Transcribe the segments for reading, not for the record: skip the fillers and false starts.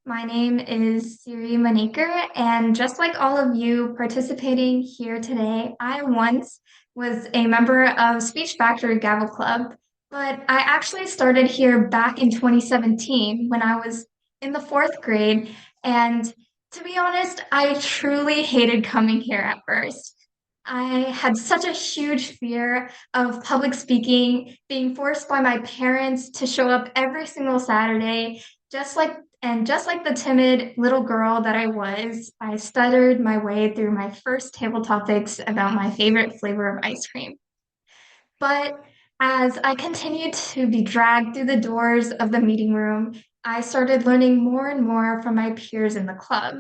My name is Siri Manekar, and just like all of you participating here today, I once was a member of Speech Factory Gavel Club, but I actually started here back in 2017 when I was in the fourth grade. And to be honest, I truly hated coming here at first. I had such a huge fear of public speaking, being forced by my parents to show up every single Saturday, just like the timid little girl that I was, I stuttered my way through my first table topics about my favorite flavor of ice cream. But as I continued to be dragged through the doors of the meeting room, I started learning more and more from my peers in the club.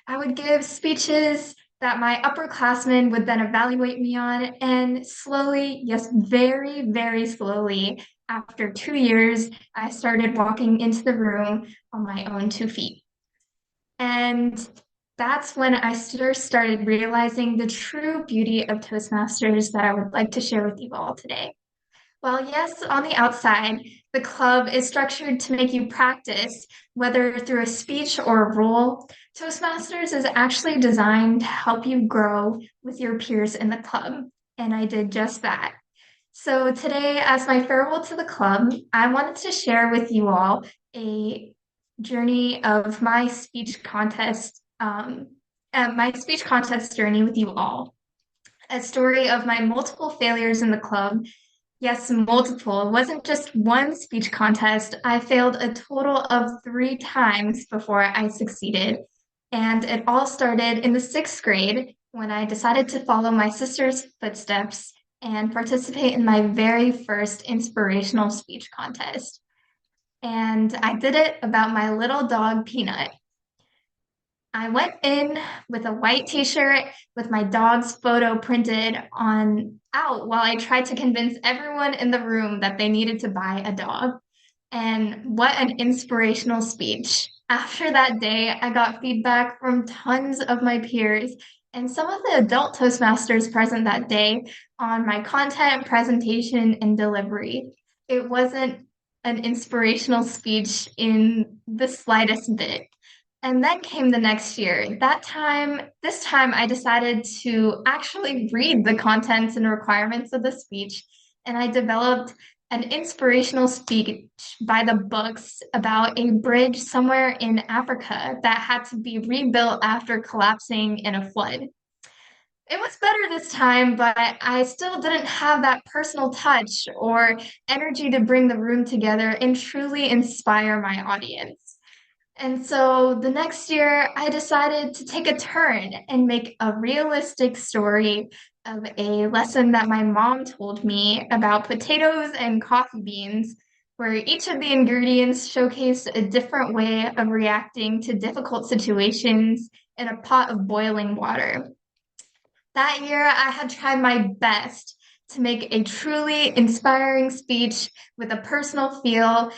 I would give speeches that my upperclassmen would then evaluate me on, and slowly, yes, very, very slowly, after 2 years, I started walking into the room on my own 2 feet. And that's when I first started realizing the true beauty of Toastmasters that I would like to share with you all today. Well, yes, on the outside, the club is structured to make you practice, whether through a speech or a role. Toastmasters is actually designed to help you grow with your peers in the club, and I did just that. So today, as my farewell to the club, I wanted to share with you all a journey of my speech contest journey with you all. A story of my multiple failures in the club. Yes, multiple. It wasn't just one speech contest. I failed a total of 3 times before I succeeded. And it all started in the sixth grade when I decided to follow my sister's footsteps and participate in my very first inspirational speech contest. And I did it about my little dog, Peanut. I went in with a white t-shirt with my dog's photo printed on out while I tried to convince everyone in the room that they needed to buy a dog. And what an inspirational speech. After that day, I got feedback from tons of my peers and some of the adult Toastmasters present that day on my content, presentation, and delivery. It wasn't an inspirational speech in the slightest bit. And then came the next year. This time I decided to actually read the contents and requirements of the speech, and I developed an inspirational speech by the books about a bridge somewhere in Africa that had to be rebuilt after collapsing in a flood. It was better this time, but I still didn't have that personal touch or energy to bring the room together and truly inspire my audience. And so the next year, I decided to take a turn and make a realistic story of a lesson that my mom told me about potatoes and coffee beans, where each of the ingredients showcased a different way of reacting to difficult situations in a pot of boiling water. That year, I had tried my best to make a truly inspiring speech with a personal feel,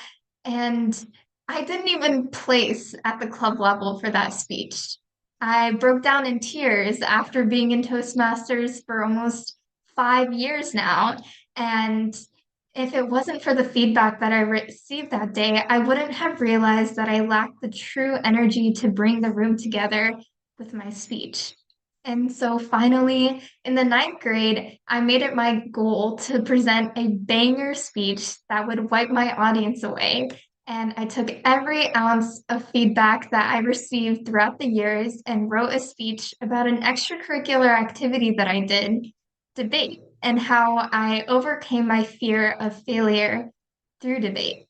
and I didn't even place at the club level for that speech. I broke down in tears after being in Toastmasters for almost 5 years now, and if it wasn't for the feedback that I received that day, I wouldn't have realized that I lacked the true energy to bring the room together with my speech. And so finally, in the ninth grade, I made it my goal to present a banger speech that would wipe my audience away. And I took every ounce of feedback that I received throughout the years and wrote a speech about an extracurricular activity that I did, debate, and how I overcame my fear of failure through debate.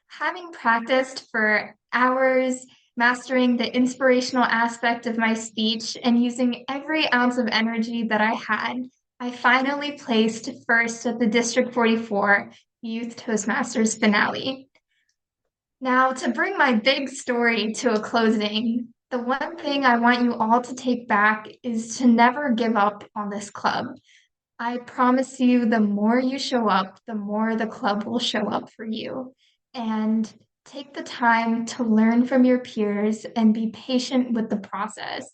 Having practiced for hours, mastering the inspirational aspect of my speech, and using every ounce of energy that I had, I finally placed first at the District 44 Youth Toastmasters finale. Now, to bring my big story to a closing, the one thing I want you all to take back is to never give up on this club. I promise you, the more you show up, the more the club will show up for you. And take the time to learn from your peers and be patient with the process.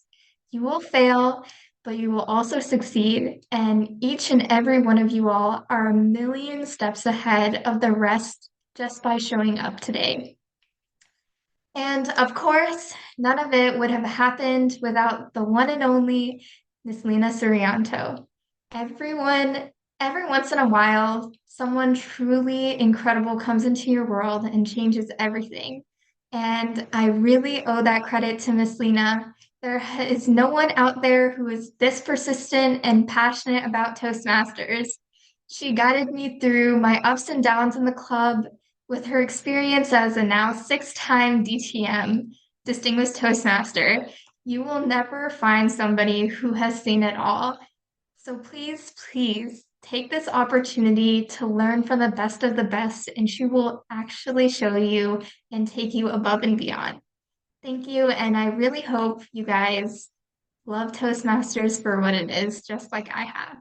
You will fail, but you will also succeed. And each and every one of you all are a million steps ahead of the rest just by showing up today. And of course, none of it would have happened without the one and only Miss Lena Surianto. Everyone, every once in a while, someone truly incredible comes into your world and changes everything. And I really owe that credit to Miss Lena. There is no one out there who is this persistent and passionate about Toastmasters. She guided me through my ups and downs in the club with her experience as a now six-time DTM, Distinguished Toastmaster. You will never find somebody who has seen it all. So please, please take this opportunity to learn from the best of the best, and she will actually show you and take you above and beyond. Thank you, and I really hope you guys love Toastmasters for what it is, just like I have.